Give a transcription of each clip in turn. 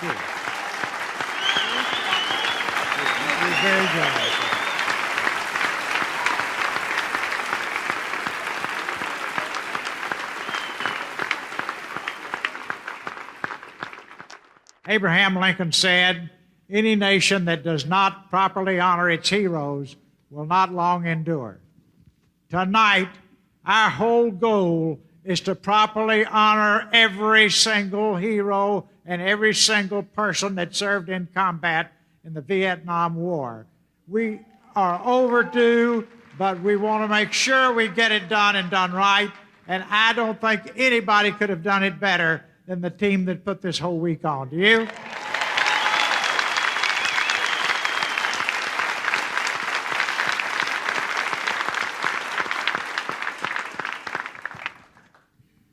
you. You're very generous. Abraham Lincoln said, "Any nation that does not properly honor its heroes will not long endure." Tonight, our whole goal is to properly honor every single hero and every single person that served in combat in the Vietnam War. We are overdue, but we want to make sure we get it done and done right, and I don't think anybody could have done it better than the team that put this whole week on. Do you?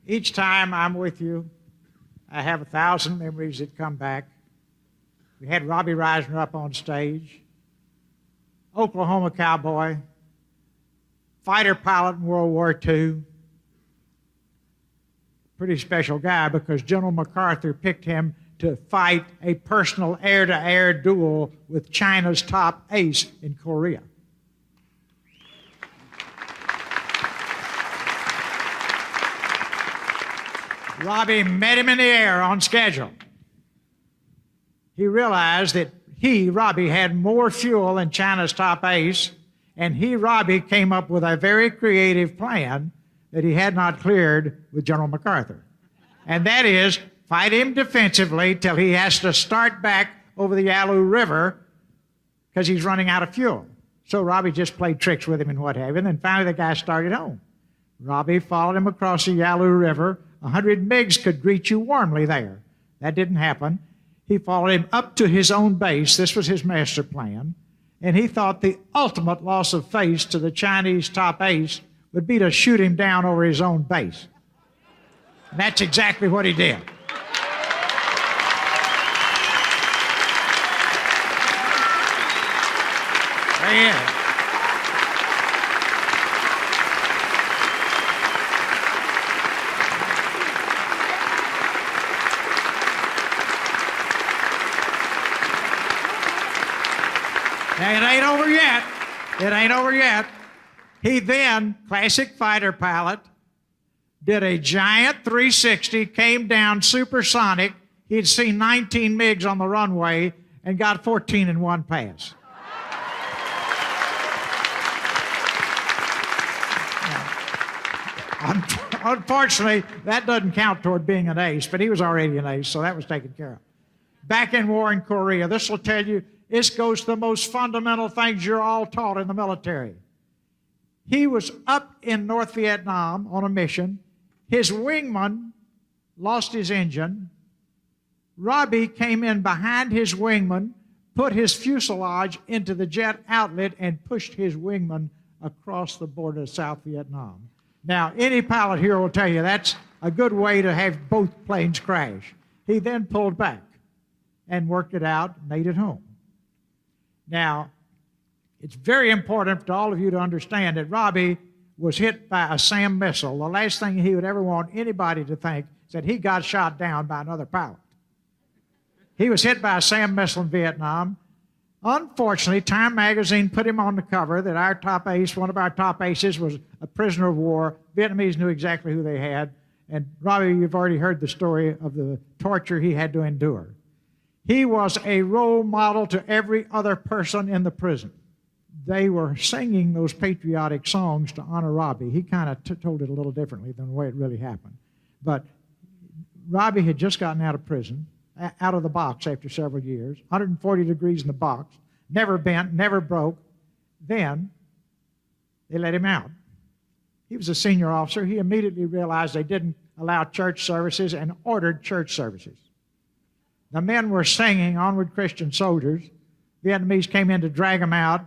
Each time I'm with you, I have 1,000 memories that come back. We had Robbie Reisner up on stage, Oklahoma cowboy, fighter pilot in World War II. Pretty special guy because General MacArthur picked him to fight a personal air-to-air duel with China's top ace in Korea. Robbie met him in the air on schedule. He realized that Robbie, had more fuel than China's top ace, and Robbie, came up with a very creative plan that he had not cleared with General MacArthur. And that is, fight him defensively till he has to start back over the Yalu River because he's running out of fuel. So Robbie just played tricks with him and what have you, and then finally the guy started home. Robbie followed him across the Yalu River. 100 MiGs could greet you warmly there. That didn't happen. He followed him up to his own base. This was his master plan. And he thought the ultimate loss of face to the Chinese top ace would be to shoot him down over his own base. And that's exactly what he did. There he is. Now, it ain't over yet. It ain't over yet. He then, classic fighter pilot, did a giant 360, came down supersonic. He'd seen 19 MiGs on the runway and got 14 in one pass. Unfortunately, that doesn't count toward being an ace, but he was already an ace, so that was taken care of. Back in war in Korea, this will tell you, this goes to the most fundamental things you're all taught in the military. He was up in North Vietnam on a mission. His wingman lost his engine. Robbie came in behind his wingman, put his fuselage into the jet outlet, and pushed his wingman across the border of South Vietnam. Now, any pilot here will tell you that's a good way to have both planes crash. He then pulled back and worked it out, made it home. Now, it's very important to all of you to understand that Robbie was hit by a SAM missile. The last thing he would ever want anybody to think is that he got shot down by another pilot. He was hit by a SAM missile in Vietnam. Unfortunately, Time magazine put him on the cover that our top ace, one of our top aces, was a prisoner of war. Vietnamese knew exactly who they had. And Robbie, you've already heard the story of the torture he had to endure. He was a role model to every other person in the prison. They were singing those patriotic songs to honor Robbie. He kind of told it a little differently than the way it really happened. But Robbie had just gotten out of prison, out of the box after several years, 140 degrees in the box, never bent, never broke. Then they let him out. He was a senior officer. He immediately realized they didn't allow church services and ordered church services. The men were singing "Onward Christian Soldiers." Vietnamese came in to drag him out,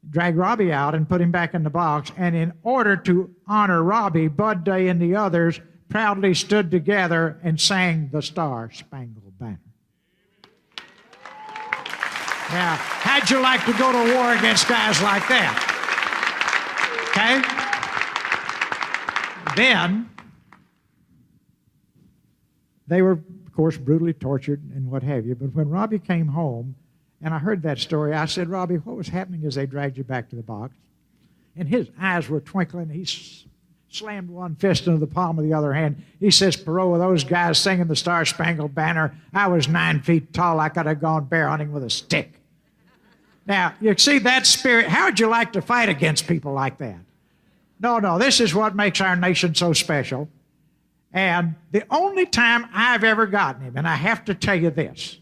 drag Robbie out and put him back in the box. And in order to honor Robbie, Bud Day and the others proudly stood together and sang the Star Spangled Banner. Now, how'd you like to go to war against guys like that? Okay? Then, they were course, brutally tortured and what have you. But when Robbie came home, and I heard that story, I said, Robbie, what was happening as they dragged you back to the box? And his eyes were twinkling. He slammed one fist into the palm of the other hand. He says, Perot, with those guys singing the Star-Spangled Banner, I was 9 feet tall. I could have gone bear hunting with a stick. Now, you see that spirit. How would you like to fight against people like that? No, this is what makes our nation so special. And the only time I've ever gotten him, and I have to tell you this,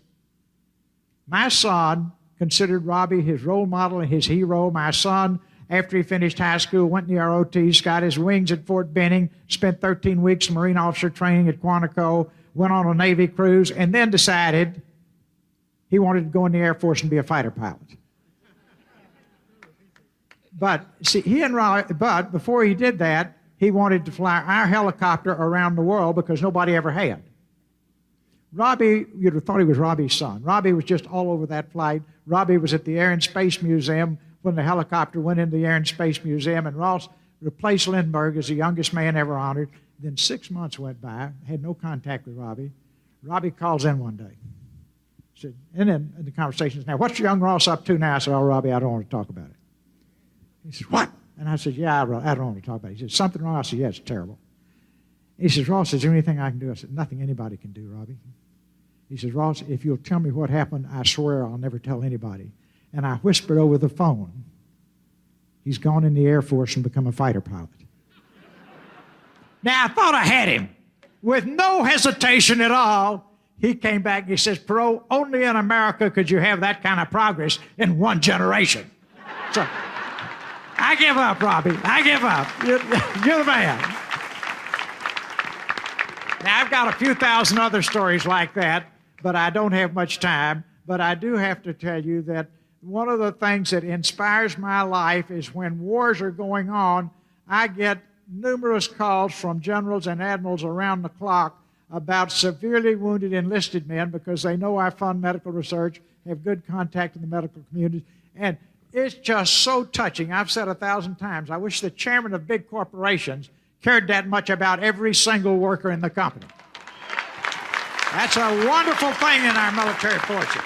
my son considered Robbie his role model and his hero. My son, after he finished high school, went in the ROTs, got his wings at Fort Benning, spent 13 weeks Marine officer training at Quantico, went on a Navy cruise, and then decided he wanted to go in the Air Force and be a fighter pilot. But see, but before he did that, he wanted to fly our helicopter around the world because nobody ever had. Robbie, you'd have thought he was Robbie's son. Robbie was just all over that flight. Robbie was at the Air and Space Museum when the helicopter went into the Air and Space Museum, and Ross replaced Lindbergh as the youngest man ever honored. Then 6 months went by, had no contact with Robbie. Robbie calls in one day. Said, and then the conversation is, now, what's young Ross up to now? I said, oh, Robbie, I don't want to talk about it. He said, what? And I said, yeah, I don't want to talk about it. He said, something wrong? I said, yeah, it's terrible. He says, Ross, is there anything I can do? I said, nothing anybody can do, Robbie. He says, Ross, if you'll tell me what happened, I swear I'll never tell anybody. And I whispered over the phone, he's gone in the Air Force and become a fighter pilot. Now, I thought I had him. With no hesitation at all, he came back and he says, Perot, only in America could you have that kind of progress in one generation. So, I give up, Robbie. I give up. You're the man. Now, I've got a few thousand other stories like that, but I don't have much time. But I do have to tell you that one of the things that inspires my life is when wars are going on, I get numerous calls from generals and admirals around the clock about severely wounded enlisted men because they know I fund medical research, have good contact in the medical community, and it's just so touching. I've said 1,000 times, I wish the chairman of big corporations cared that much about every single worker in the company. That's a wonderful thing in our military forces.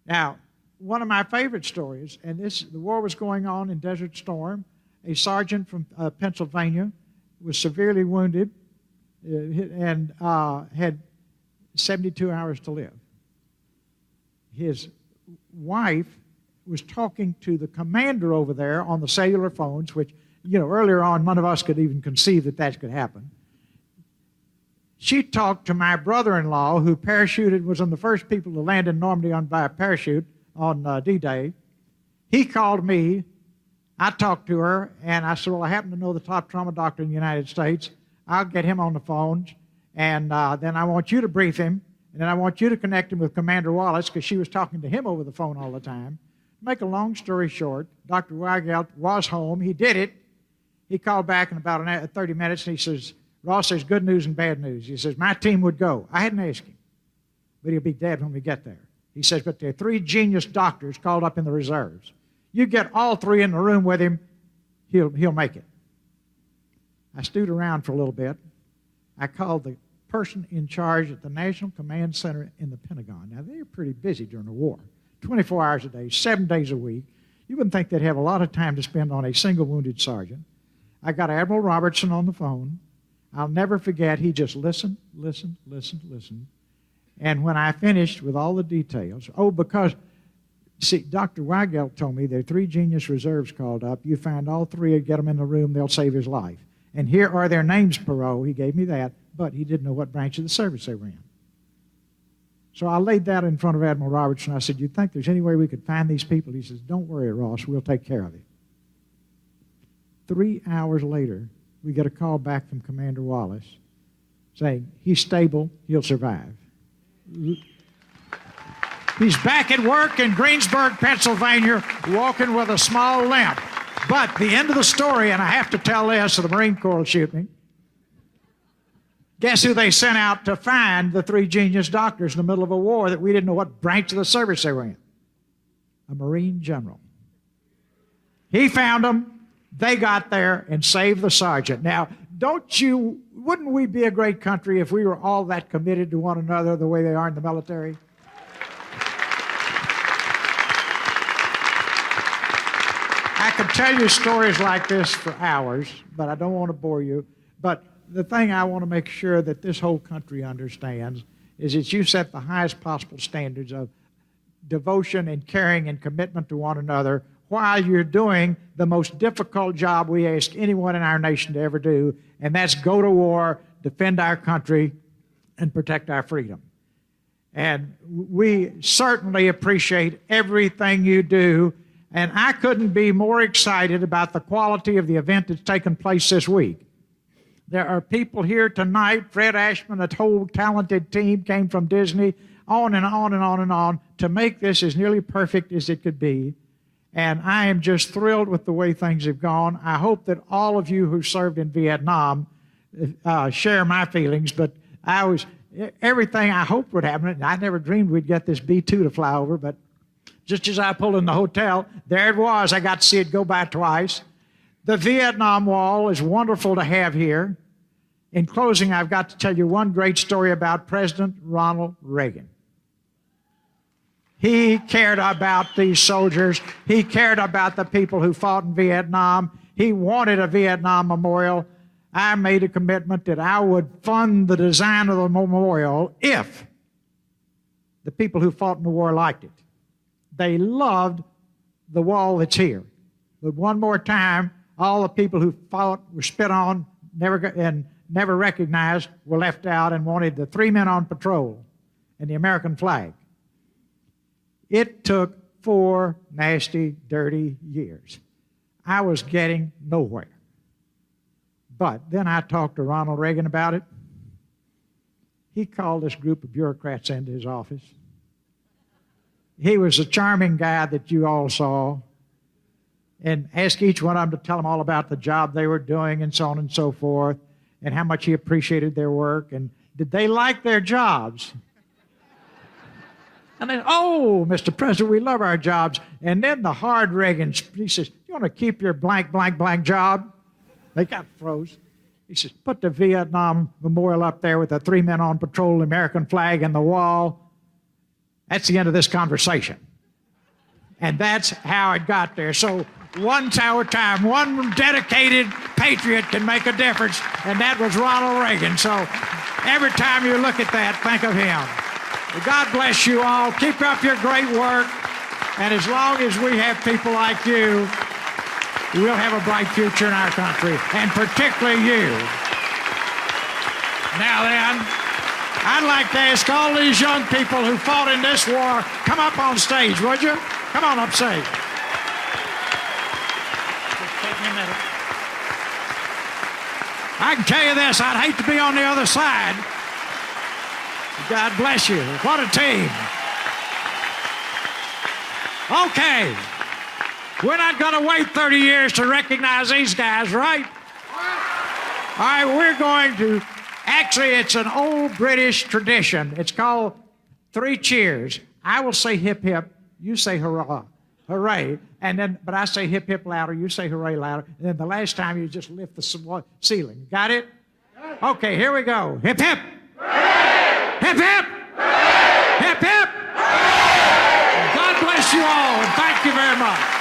Now, one of my favorite stories, and the war was going on in Desert Storm. A sergeant from Pennsylvania was severely wounded and had 72 hours to live. His wife was talking to the commander over there on the cellular phones, which, earlier on, none of us could even conceive that could happen. She talked to my brother-in-law, who parachuted, was one of the first people to land in Normandy by a parachute on D-Day. He called me. I talked to her, and I said, well, I happen to know the top trauma doctor in the United States. I'll get him on the phones, and then I want you to brief him, and then I want you to connect him with Commander Wallace, because she was talking to him over the phone all the time. Make a long story short, Dr. Weigelt was home. He did it. He called back in about 30 minutes, and he says, Ross, there's good news and bad news. He says, my team would go. I hadn't asked him, but he'll be dead when we get there. He says, but there are 3 genius doctors called up in the reserves. You get all 3 in the room with him, he'll make it. I stewed around for a little bit. I called the person in charge at the National Command Center in the Pentagon. Now, they're pretty busy during the war, 24 hours a day, 7 days a week. You wouldn't think they'd have a lot of time to spend on a single wounded sergeant. I got Admiral Robertson on the phone. I'll never forget, he just listened. And when I finished with all the details, because, see, Dr. Weigelt told me there are 3 genius reserves called up. You find all 3 and get them in the room, they'll save his life. And here are their names, Perot. He gave me that, but he didn't know what branch of the service they were in. So I laid that in front of Admiral Robertson. I said, you think there's any way we could find these people? He says, don't worry, Ross, we'll take care of it. 3 hours later, we get a call back from Commander Wallace saying, he's stable, he'll survive. He's back at work in Greensburg, Pennsylvania, walking with a small limp. But the end of the story, and I have to tell this or the Marine Corps will shoot me, guess who they sent out to find the 3 genius doctors in the middle of a war that we didn't know what branch of the service they were in? A Marine general. He found them. They got there and saved the sergeant. Now, wouldn't we be a great country if we were all that committed to one another the way they are in the military? I could tell you stories like this for hours, but I don't want to bore you. But the thing I want to make sure that this whole country understands is that you set the highest possible standards of devotion and caring and commitment to one another while you're doing the most difficult job we ask anyone in our nation to ever do, and that's go to war, defend our country, and protect our freedom. And we certainly appreciate everything you do, and I couldn't be more excited about the quality of the event that's taken place this week. There are people here tonight, Fred Ashman, a whole talented team came from Disney, on and on and on and on, to make this as nearly perfect as it could be. And I am just thrilled with the way things have gone. I hope that all of you who served in Vietnam share my feelings, but everything I hoped would happen. I never dreamed we'd get this B-2 to fly over, but just as I pulled in the hotel, there it was. I got to see it go by twice. The Vietnam Wall is wonderful to have here. In closing, I've got to tell you one great story about President Ronald Reagan. He cared about these soldiers. He cared about the people who fought in Vietnam. He wanted a Vietnam memorial. I made a commitment that I would fund the design of the memorial if the people who fought in the war liked it. They loved the wall that's here. But one more time, all the people who fought were spit on, never recognized, were left out, and wanted the 3 men on patrol and the American flag. It took 4 nasty, dirty years. I was getting nowhere. But then I talked to Ronald Reagan about it. He called this group of bureaucrats into his office. He was a charming guy that you all saw, and asked each one of them to tell them all about the job they were doing and so on and so forth, and how much he appreciated their work, and did they like their jobs? And they, oh, Mr. President, we love our jobs. And then the hard Reagan, he says, you want to keep your blank, blank, blank job? They got froze. He says, put the Vietnam Memorial up there with the 3 men on patrol, the American flag, and the wall. That's the end of this conversation. And that's how it got there. So one time, one dedicated patriot can make a difference, and that was Ronald Reagan. So every time you look at that, think of him. God bless you all. Keep up your great work. And as long as we have people like you, we'll have a bright future in our country, and particularly you. Now then, I'd like to ask all these young people who fought in this war, come up on stage, would you? Come on up stage. Just take me a minute. I can tell you this, I'd hate to be on the other side. God bless you. What a team. Okay. We're not going to wait 30 years to recognize these guys, right? All right, we're going to, actually, it's an old British tradition. It's called 3 cheers. I will say hip, hip. You say hurrah, hooray. And then, but I say hip, hip louder. You say hooray louder. And then the last time you just lift the ceiling. Got it? Okay, here we go. Hip, hip. Hip, hip! Hooray! Hip, hip! Hooray! God bless you all, and thank you very much.